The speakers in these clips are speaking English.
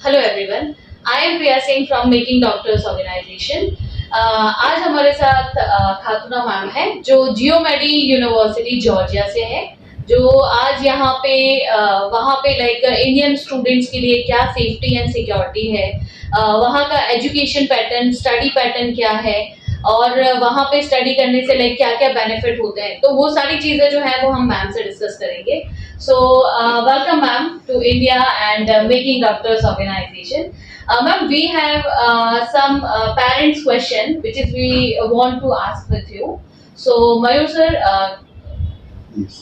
Hello everyone, I am Priya Singh from making doctors organisation. आज हमारे साथ खातूना मैम है जो जियोमेडी यूनिवर्सिटी जॉर्जिया से है, जो आज यहाँ पे वहाँ पे लाइक इंडियन स्टूडेंट्स के लिए क्या सेफ्टी एंड सिक्योरिटी है, वहाँ का एजुकेशन पैटर्न, स्टडी पैटर्न क्या है और वहाँ पे स्टडी करने से लाइक क्या क्या बेनिफिट होते हैं, तो वो सारी चीज़ें जो है वो हम मैम से डिस्कस करेंगे। So, welcome, ma'am, to India and Making Doctors Organization. Ma'am, we have some parents' question which is we want to ask with you. So, Mayur sir, Yes.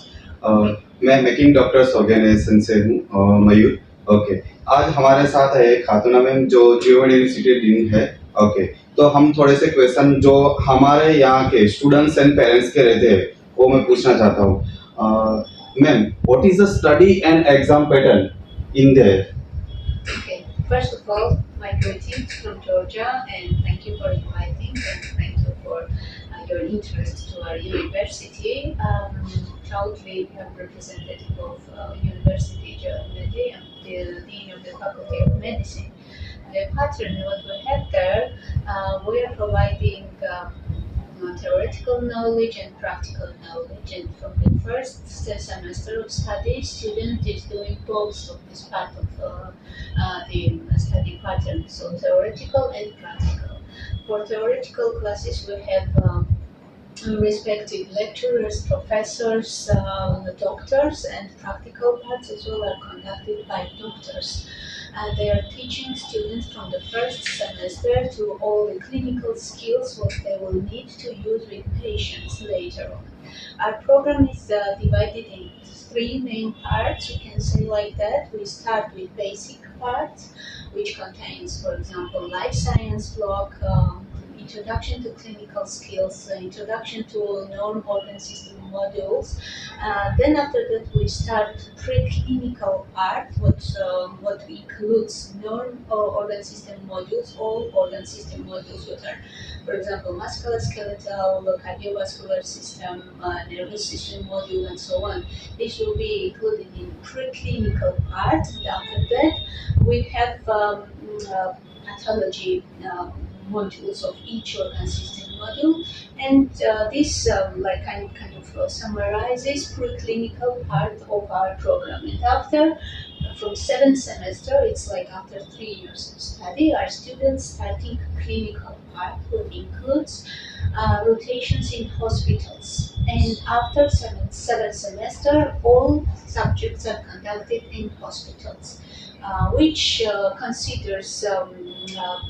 मैं मेकिंग डॉक्टर्स ऑर्गेनाइजेशन से हूँ, मयूर। Okay, आज हमारे साथ है खातूना ma'am जो जियोमेडी university dean है। Okay, तो हम थोड़े से क्वेश्चन जो हमारे यहाँ के स्टूडेंट्स एंड पेरेंट्स के रहते हैं वो मैं पूछना चाहता हूँ। Ma'am, what is the study and exam pattern in their? Okay, first of all, my greetings from Georgia, and thank you for inviting, and thank you for your interest to our university. Proudly, we have representative of University Geomedi. I'm the Dean of the Faculty of Medicine. The pattern, what we have there, we are providing theoretical knowledge and practical knowledge. And from the first semester of study, student is doing both of this part of the study pattern, so theoretical and practical. For theoretical classes, we have respective lecturers, professors, doctors, and practical parts as well are conducted by doctors. They are teaching students from the first semester to all the clinical skills what they will need to use with patients later on. Our program is divided in three main parts, you can say like that. We start with basic parts, which contains, for example, life science block, introduction to clinical skills, introduction to non-organ system modules. Then after that we start preclinical part, what includes non-organ system modules, all organ system modules, what are, for example, musculoskeletal, cardiovascular system, nervous system module, and so on. This will be included in preclinical part. And after that, we have pathology modules of each organ system module, and this like kind of summarizes preclinical part of our program. And after from seventh semester, it's like after 3 years of study, our students starting clinical part, which includes rotations in hospitals. And after seventh semester, all subjects are conducted in hospitals, which considers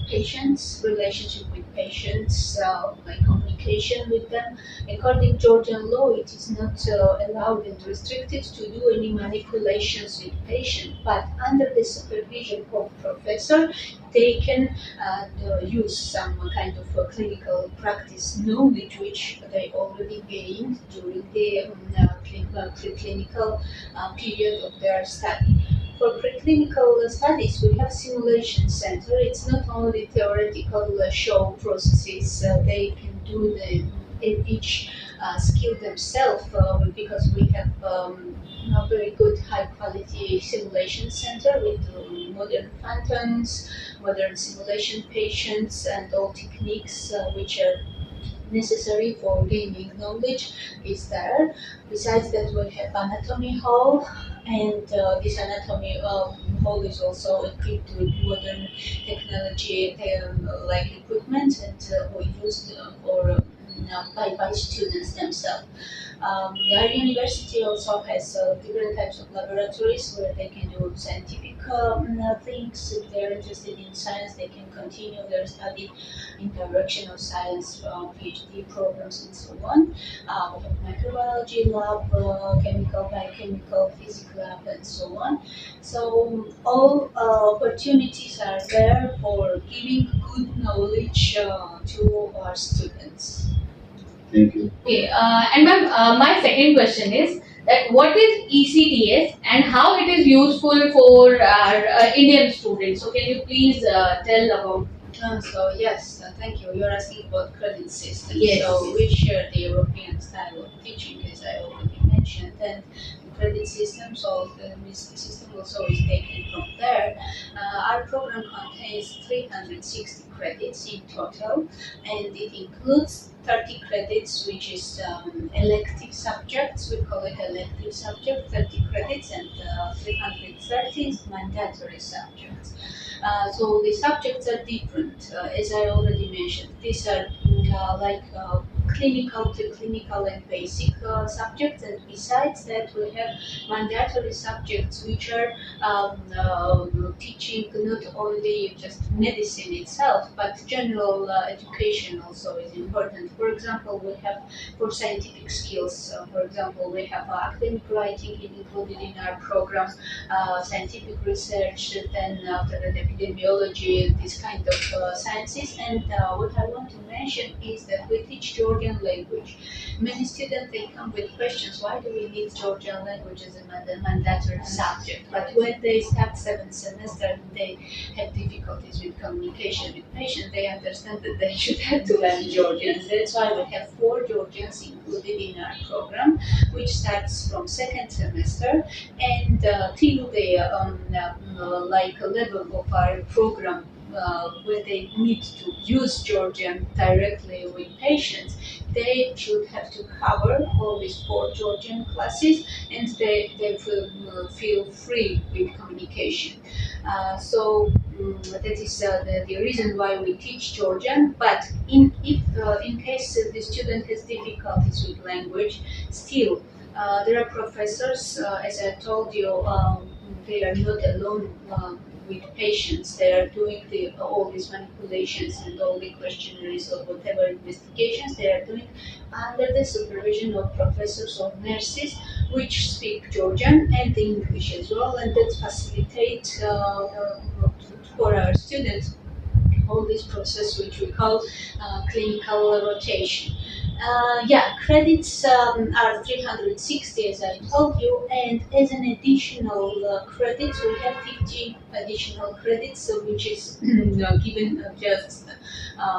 patients, relationship with patients, like communication with them. According to Georgian law, it is not allowed and restricted to do any manipulations with patient, but under the supervision of professor, they can use some kind of clinical practice knowledge which they already gained during the preclinical period of their study. For preclinical studies, we have simulation center. It's not only theoretical show processes. They can do each skill themselves because we have a very good high quality simulation center with modern phantoms, modern simulation patients, and all techniques which are necessary for gaining knowledge is there. Besides that, we have anatomy hall, and this anatomy hall is also equipped with modern technology like equipment, and we used for by students themselves. Our university also has different types of laboratories where they can do scientific things. If they're interested in science, they can continue their study in direction of science, PhD programs, and so on. We have microbiology lab, chemical, biochemical, physics lab, and so on. So all opportunities are there for giving good knowledge to our students. Thank you. okay, and ma'am, my second question is that what is ECTS and how it is useful for our Indian students? So, can you please tell about? So yes, thank you. You're asking about credit system. Yes. So we share the European style of teaching, as I already mentioned, and the credit system. So the system also is taken from there. our program contains 360 credits in total, and it includes 30 credits, which is elective subjects. We call it elective subject, 30 credits, and 330 is mandatory subjects. So the subjects are different, as I already mentioned. These are clinical to clinical and basic subjects, and besides that, we have mandatory subjects which are teaching not only just medicine itself, but general education also is important. For example, we have for scientific skills, for example, we have academic writing included in our program, scientific research, then after that epidemiology, this kind of sciences. And what I want to mention is that we teach Georgian language. Many students they come with questions: why do we need Georgian language as a mandatory subject? But when they start seventh semester, they have difficulties with communication with patients. They understand that they should have to learn Georgian. That's why we have 4 Georgians included in our program, which starts from second semester and till the like a level of our program where they need to use Georgian directly with patients, they should have to cover all these 4 Georgian classes, and they feel free with communication. That is the reason why we teach Georgian. But in case the student has difficulties with language, still there are professors, as I told you, they are not alone with patients. They are doing all these manipulations and all the questionnaires or whatever investigations they are doing under the supervision of professors or nurses, which speak Georgian and English as well, and that facilitates for our students all this process which we call clinical rotation. Credits are 360 as I told you, and as an additional credits we have 50 additional credits, which is given just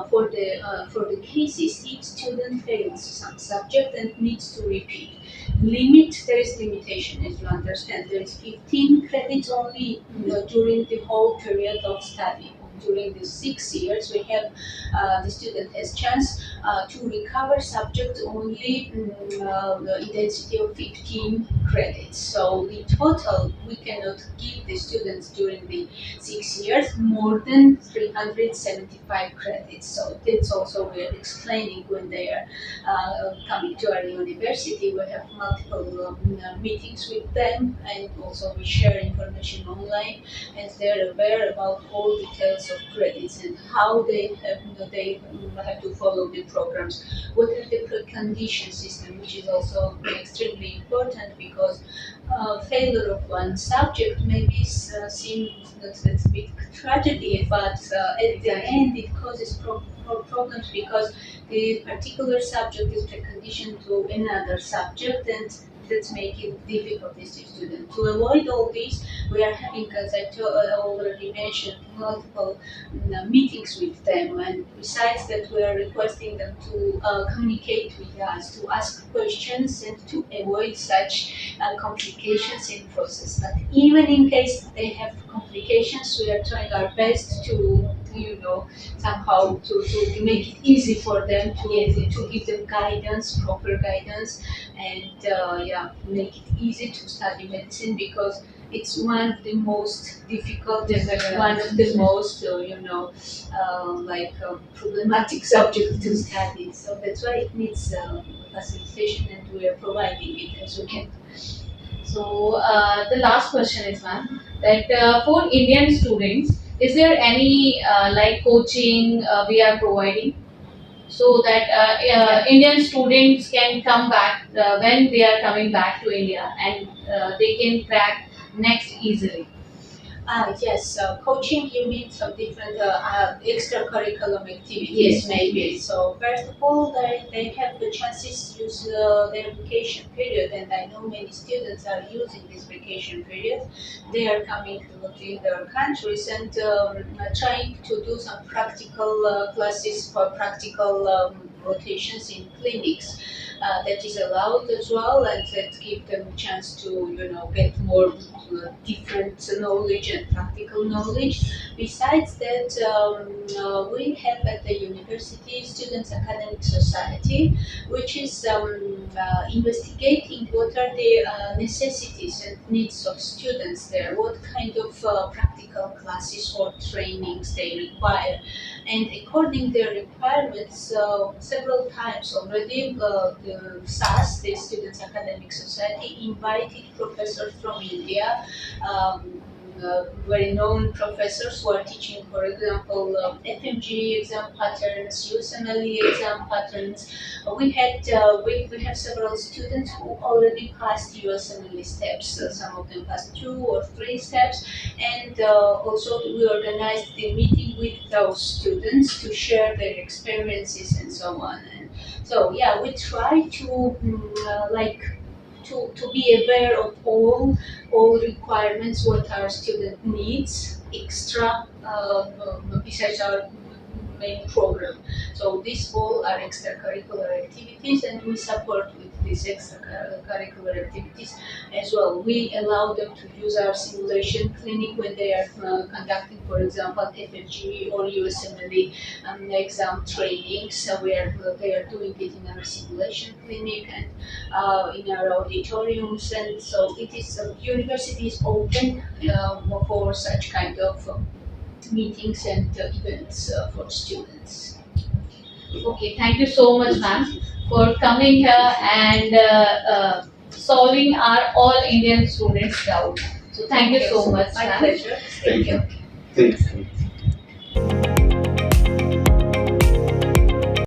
for the cases each student fails some subject and needs to repeat. There is limitation, as you understand. There is 15 credits only during the whole period of study. During the 6 years, we have the student has chance to recover subjects only the intensity of 15 credits. So the total we cannot give the students during the 6 years more than 375 credits. So that's also we are explaining when they are coming to our university. We have multiple meetings with them, and also we share information online, and they're aware about all details of credits and how they have to follow the programs. What are the precondition system, which is also extremely important, because failure of one subject maybe seems that's a big tragedy, but at the end it causes problems because the particular subject is preconditioned to another subject, and that's making difficulties to students. To avoid all this, we are having, as already mentioned, multiple meetings with them, and besides that, we are requesting them to communicate with us, to ask questions, and to avoid such complications in process. But even in case they have complications, we are trying our best to, somehow to make it easy for them, to give them guidance, proper guidance, and make it easy to study medicine, because it's one of the most difficult and one of the most problematic subject to study. So that's why it needs facilitation, and we are providing it as we can. So the last question is, ma'am, that for Indian students, is there any like coaching we are providing so that Indian students can come back when they are coming back to India, and they can crack next easily? Yes, coaching, you mean some different extracurriculum activities, Yes, maybe. yes. So first of all, they have the chances to use their vacation period, and I know many students are using this vacation period. They are coming to their countries and trying to do some practical classes for practical rotations in clinics. That is allowed as well, and that give them a chance to get more different knowledge and practical knowledge. Besides that, we have at the university Students Academic Society, which is investigating what are the necessities and needs of students there, what kind of practical classes or trainings they require. And according their requirements, several times already, the SAS, the Students Academic Society, invited professors from India, very known professors who are teaching, for example, FMG exam patterns, USMLE exam patterns. We have several students who already passed USMLE steps. Some of them passed 2 or 3 steps, and also we organized the meeting with those students to share their experiences and so on. And so yeah, we try to to be aware of all requirements what our student needs extra besides our main program. So these all are extracurricular activities, and we support with these extracurricular activities as well. We allow them to use our simulation clinic when they are conducting, for example, FFG or USMLE exam trainings. So they are doing it in our simulation clinic and in our auditoriums, and so it is university is open for such kind of meetings and events for students. Okay, thank you so much, ma'am, for coming here and solving our all Indian students' doubt. So thank you so much, My ma'am. pleasure. Thank you. Thanks.